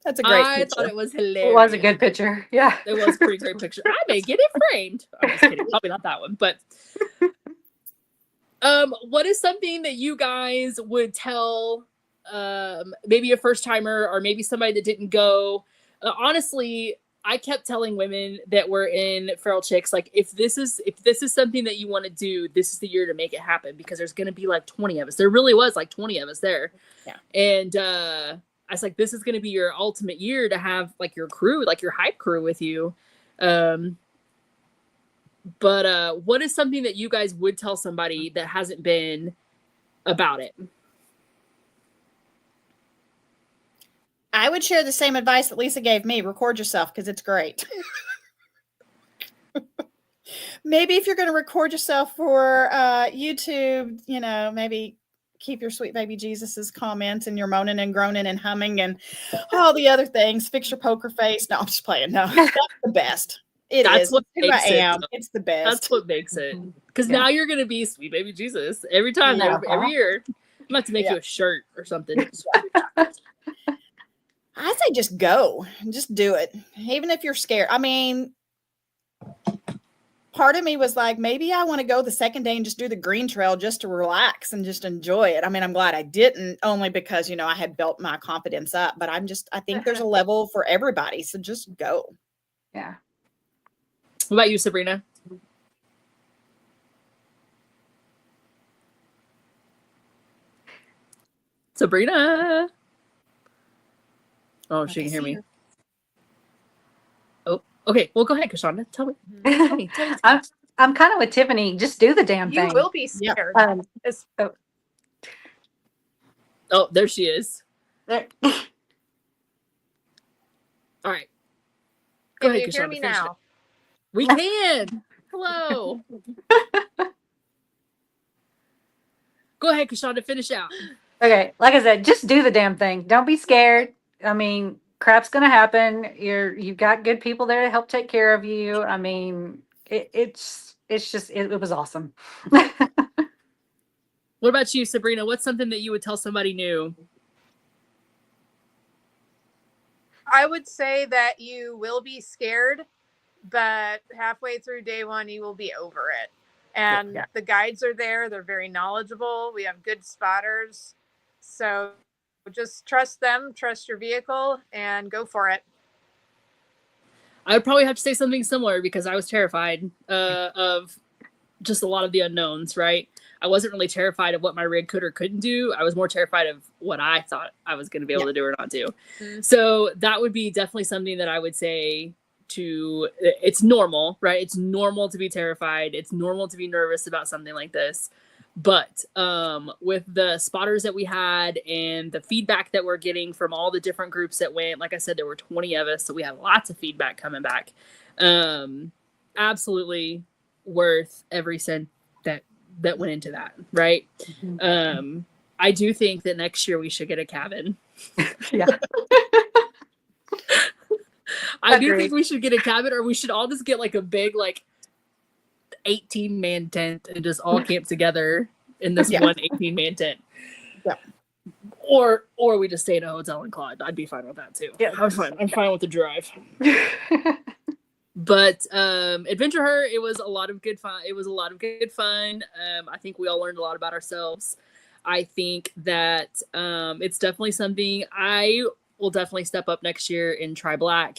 That's a great I picture. thought it was hilarious. It was a good picture. Yeah. It was a pretty great picture. I may get it framed. I'm just kidding. Probably not that one. But what is something that you guys would tell maybe a first timer or maybe somebody that didn't go? Honestly, I kept telling women that were in Feral Chicks, like, if this is something that you want to do, this is the year to make it happen, because there's going to be like 20 of us. There really was like 20 of us there. Yeah. And I was like, this is going to be your ultimate year to have like your crew, like your hype crew with you. But what is something that you guys would tell somebody that hasn't been about it? I would share the same advice that Lisa gave me. Record yourself because it's great. Maybe if you're going to record yourself for YouTube, maybe keep your sweet baby Jesus's comments and your moaning and groaning and humming and all the other things. Fix your poker face. No, I'm just playing. No, that's the best. That's what who I am. It's the best. That's what makes it. Because now you're going to be sweet baby Jesus every time, every year. I'm about to make you a shirt or something. I say just go. Just do it. Even if you're scared. I mean, part of me was like, maybe I want to go the second day and just do the green trail just to relax and just enjoy it. I mean, I'm glad I didn't, only because, I had built my confidence up. But I think there's a level for everybody. So just go. Yeah. What about you, Sabrina? Sabrina. Oh, she can hear me. Oh, okay. Well, go ahead, Kashonda. Tell me. I'm kind of with Tiffany. Just do the damn thing. You will be scared. Oh, there she is. There. All right. Go ahead, Can you hear Kashonda. me Finish now? it. We can. Hello. Go ahead, Kashonda. Finish out. Okay, like I said, just do the damn thing. Don't be scared. I mean, crap's gonna happen. You've got good people there to help take care of you. I mean, it was awesome. What about you, Sabrina? What's something that you would tell somebody new? I would say that you will be scared, but halfway through day one, you will be over it. And the guides are there. They're very knowledgeable. We have good spotters. So just trust them, trust your vehicle, and go for it. I would probably have to say something similar because I was terrified of just a lot of the unknowns, right? I wasn't really terrified of what my rig could or couldn't do. I was more terrified of what I thought I was going to be able to do or not do. Mm-hmm. So that would be definitely something that I would say it's normal, right? It's normal to be terrified. It's normal to be nervous about something like this. But with the spotters that we had and the feedback that we're getting from all the different groups that went, like I said, there were 20 of us, so we had lots of feedback coming back. Absolutely worth every cent that went into that, right? Mm-hmm. I do think that next year we should get a cabin. Yeah. I do think we should get a cabin, or we should all just get like a big, like 18-man tent and just all camp together in this Yeah. one 18-man tent. Yeah. Or we just stay in a hotel in Claude. I'd be fine with that too. Yeah. I'm fine with the drive. But AdventureHer, it was a lot of good fun. I think we all learned a lot about ourselves. I think that it's definitely something I will definitely step up next year and try black,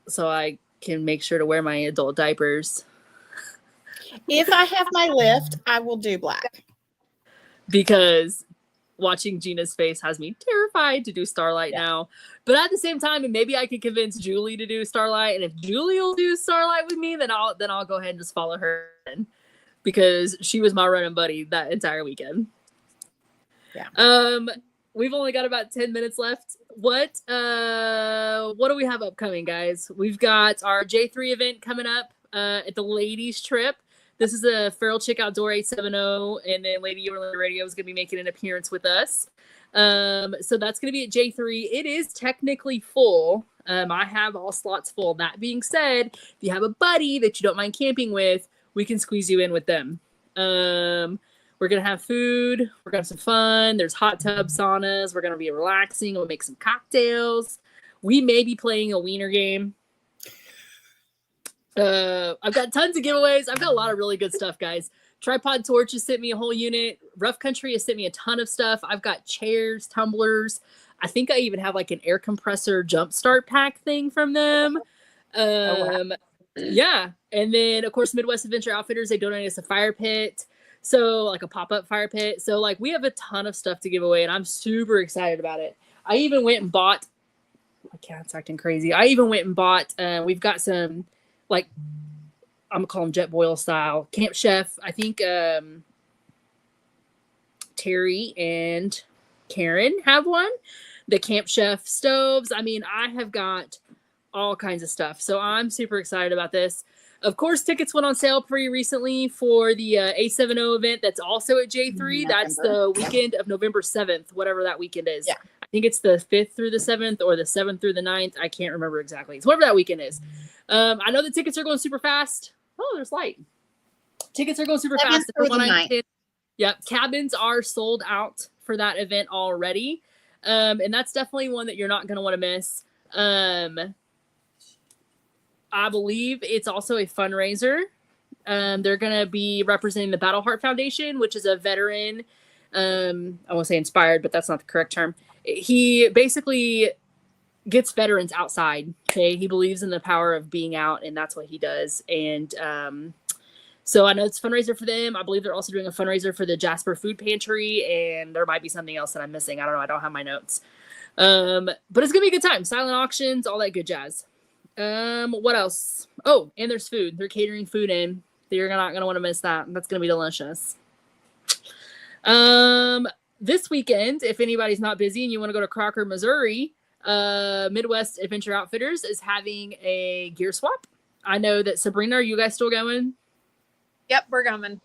so I can make sure to wear my adult diapers. If I have my lift, I will do black. Because watching Gina's face has me terrified to do Starlight now. But at the same time, and maybe I could convince Julie to do Starlight. And if Julie will do Starlight with me, then I'll go ahead and just follow her in, because she was my running buddy that entire weekend. Yeah. We've only got about 10 minutes left. What do we have upcoming, guys? We've got our J3 event coming up at the ladies trip. This is a Feral Chick Outdoor 870, and then Lady Orlando Radio is going to be making an appearance with us. So that's going to be at J3. It is technically full. I have all slots full. That being said, if you have a buddy that you don't mind camping with, we can squeeze you in with them. We're going to have food. We're going to have some fun. There's hot tub saunas. We're going to be relaxing. We'll make some cocktails. We may be playing a wiener game. I've got tons of giveaways. I've got a lot of really good stuff, guys. Tripod Torch has sent me a whole unit. Rough Country has sent me a ton of stuff. I've got chairs, tumblers. I think I even have like an air compressor jumpstart pack thing from them. Yeah. And then of course, Midwest Adventure Outfitters, they donated us a fire pit. So like a pop-up fire pit. So like we have a ton of stuff to give away, and I'm super excited about it. I even went and bought, my cat's acting crazy. I even went and bought, we've got some, like, I'm gonna call them Jet Boil style Camp Chef. I think Terry and Karen have one. The Camp Chef stoves. I mean, I have got all kinds of stuff. So I'm super excited about this. Of course, tickets went on sale pretty recently for the A70 event that's also at J3. That's the weekend of November 7th, whatever that weekend is. Yeah. I think it's the 5th through the 7th or the 7th through the 9th. I can't remember exactly. It's whatever that weekend is. I know the tickets are going super fast. Oh, there's light. Tickets are going super fast. Yep. Cabins are sold out for that event already. And that's definitely one that you're not going to want to miss. I believe it's also a fundraiser. They're going to be representing the Battle Heart Foundation, which is a veteran. I won't say inspired, but that's not the correct term. He basically gets veterans outside. Okay. He believes in the power of being out, and that's what he does. And, so I know it's a fundraiser for them. I believe they're also doing a fundraiser for the Jasper Food Pantry, and there might be something else that I'm missing. I don't know. I don't have my notes. But it's going to be a good time. Silent auctions, all that good jazz. What else? Oh, and there's food. They're catering food in. You're not going to want to miss that. That's going to be delicious. This weekend, if anybody's not busy and you want to go to Crocker, Missouri, Midwest Adventure Outfitters is having a gear swap. I know that Sabrina, are you guys still going? Yep, we're coming.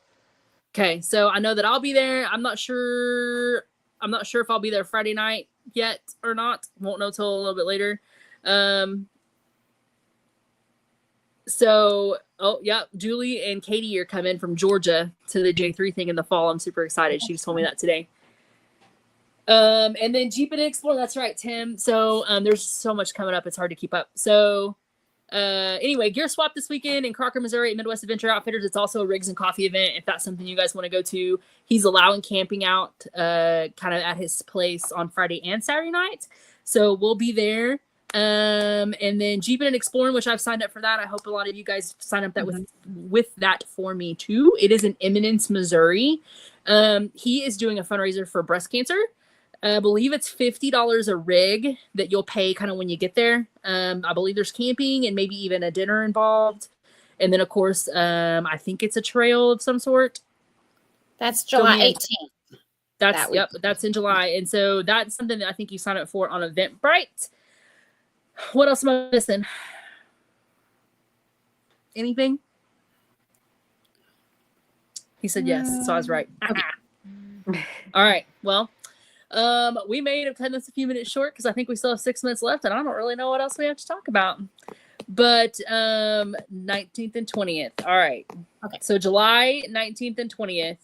Okay, so I know that I'll be there. I'm not sure if I'll be there Friday night yet or not. Won't know till a little bit later. So, oh yeah, Julie and Katie are coming from Georgia to the J3 thing in the fall. I'm super excited. She just told me that today. And then Jeep and Explore. That's right, Tim. So, there's so much coming up. It's hard to keep up. So, anyway, gear swap this weekend in Crocker, Missouri at Midwest Adventure Outfitters. It's also a Rigs and Coffee event. If that's something you guys want to go to, he's allowing camping out, kind of at his place on Friday and Saturday night. So we'll be there. And then Jeeping and Exploring, which I've signed up for that. I hope a lot of you guys sign up that with that for me too. It is in Eminence, Missouri. He is doing a fundraiser for breast cancer. I believe it's $50 a rig that you'll pay kind of when you get there. I believe there's camping and maybe even a dinner involved. And then, of course, I think it's a trail of some sort. That's July 18th. That's in July. And so that's something that I think you sign up for on Eventbrite. What else am I missing? Anything? He said yes, so I was right. Okay. All right. Well, we may have done this a few minutes short because I think we still have 6 minutes left, and I don't really know what else we have to talk about. But 19th and 20th. All right. Okay. So July 19th and 20th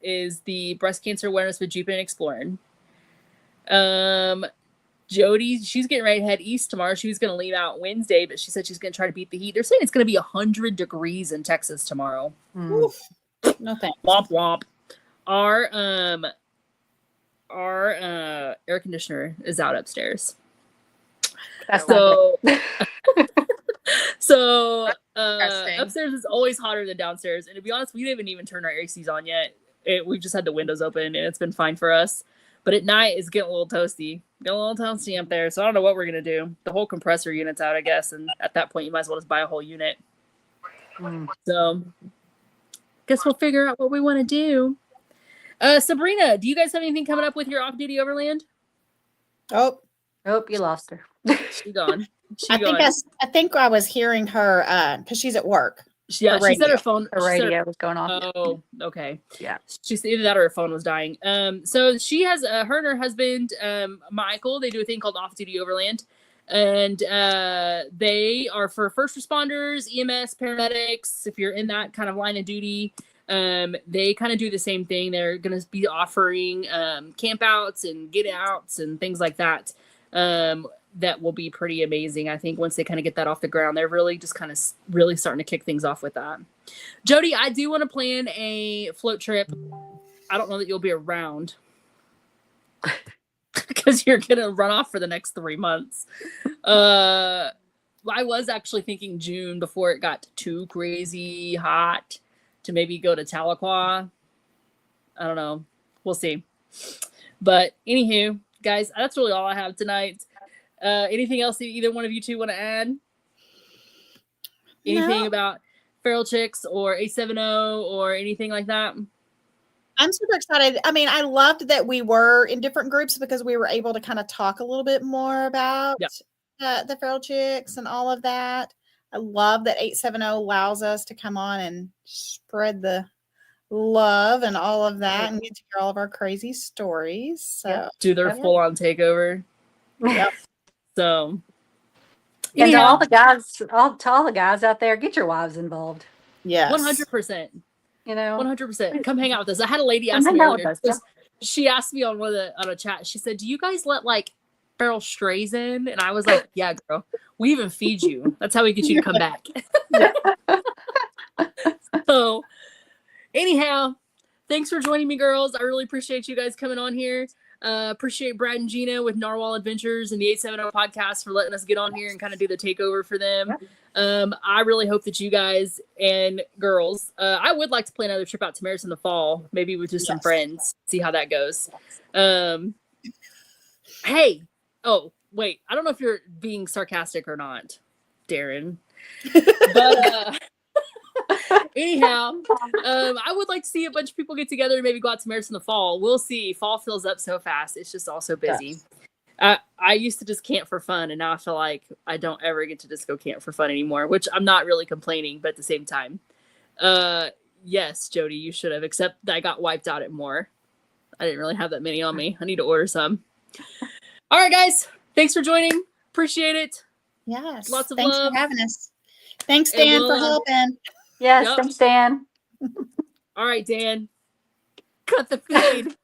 is the Breast Cancer Awareness with Jeeping and Exploring. Jody, she's getting ready to head east tomorrow. She was going to leave out Wednesday, but she said she's going to try to beat the heat. They're saying it's going to be 100 degrees in Texas tomorrow. Oof. No thanks. Womp womp. Our air conditioner is out upstairs. That's So Interesting. upstairs is always hotter than downstairs. And to be honest, we didn't even turn our ACs on yet. We've just had the windows open and it's been fine for us. But at night it's getting a little toasty. Up there. So I don't know what we're gonna do. The whole compressor unit's out, I guess. And at that point you might as well just buy a whole unit. So guess we'll figure out what we want to do. Sabrina, do you guys have anything coming up with your off-duty overland? Oh, you lost her. She gone. I think I was hearing her because she's at work. Yeah, she said her phone. Her radio was going off. Oh, okay. Yeah. She said either that or her phone was dying. So she has her and her husband, Michael. They do a thing called Off-Duty Overland, and they are for first responders, EMS, paramedics. If you're in that kind of line of duty, they kind of do the same thing. They're going to be offering camp outs and get outs and things like that. That will be pretty amazing. I think once they kind of get that off the ground, they're really just kind of really starting to kick things off with that. Jody, I do want to plan a float trip. I don't know that you'll be around because you're going to run off for the next 3 months. I was actually thinking June before it got too crazy hot to maybe go to Tahlequah. I don't know. We'll see. But anywho, guys, that's really all I have tonight. Anything else that either one of you two want to add? Anything about Feral Chicks or A70 or anything like that? I'm super excited. I mean, I loved that we were in different groups because we were able to kind of talk a little bit more about the Feral Chicks and all of that. I love that 870 allows us to come on and spread the love and all of that and get to hear all of our crazy stories. So do their full-on takeover. Yep. So, and to all the guys out there, get your wives involved. Yes, 100%. 100%. Come hang out with us. I had a lady ask me earlier. She asked me on on a chat. She said, "Do you guys let like feral strays in?" And I was like, "Yeah, girl. We even feed you. That's how we get you to come back." So, anyhow, thanks for joining me, girls. I really appreciate you guys coming on here. Appreciate Brad and Gina with Narwhal Adventures and the 870 podcast for letting us get on here and kind of do the takeover for them. I really hope that you guys and girls, I would like to plan another trip out to Merus in the fall, maybe with just some friends, see how that goes. Hey, oh, wait, I don't know if you're being sarcastic or not, Darren, but, anyhow, I would like to see a bunch of people get together and maybe go out to Merus in the fall. We'll see. Fall fills up so fast. It's just all so busy. I used to just camp for fun, and now I feel like I don't ever get to just go camp for fun anymore, which I'm not really complaining, but at the same time, yes, Jody, you should have, except that I got wiped out at more. I didn't really have that many on me. I need to order some. All right, guys. Thanks for joining. Appreciate it. Yes. Lots of Thanks love. for having us. Thanks, Dan, for helping. Yes, thanks, Dan. All right, Dan. Cut the feed.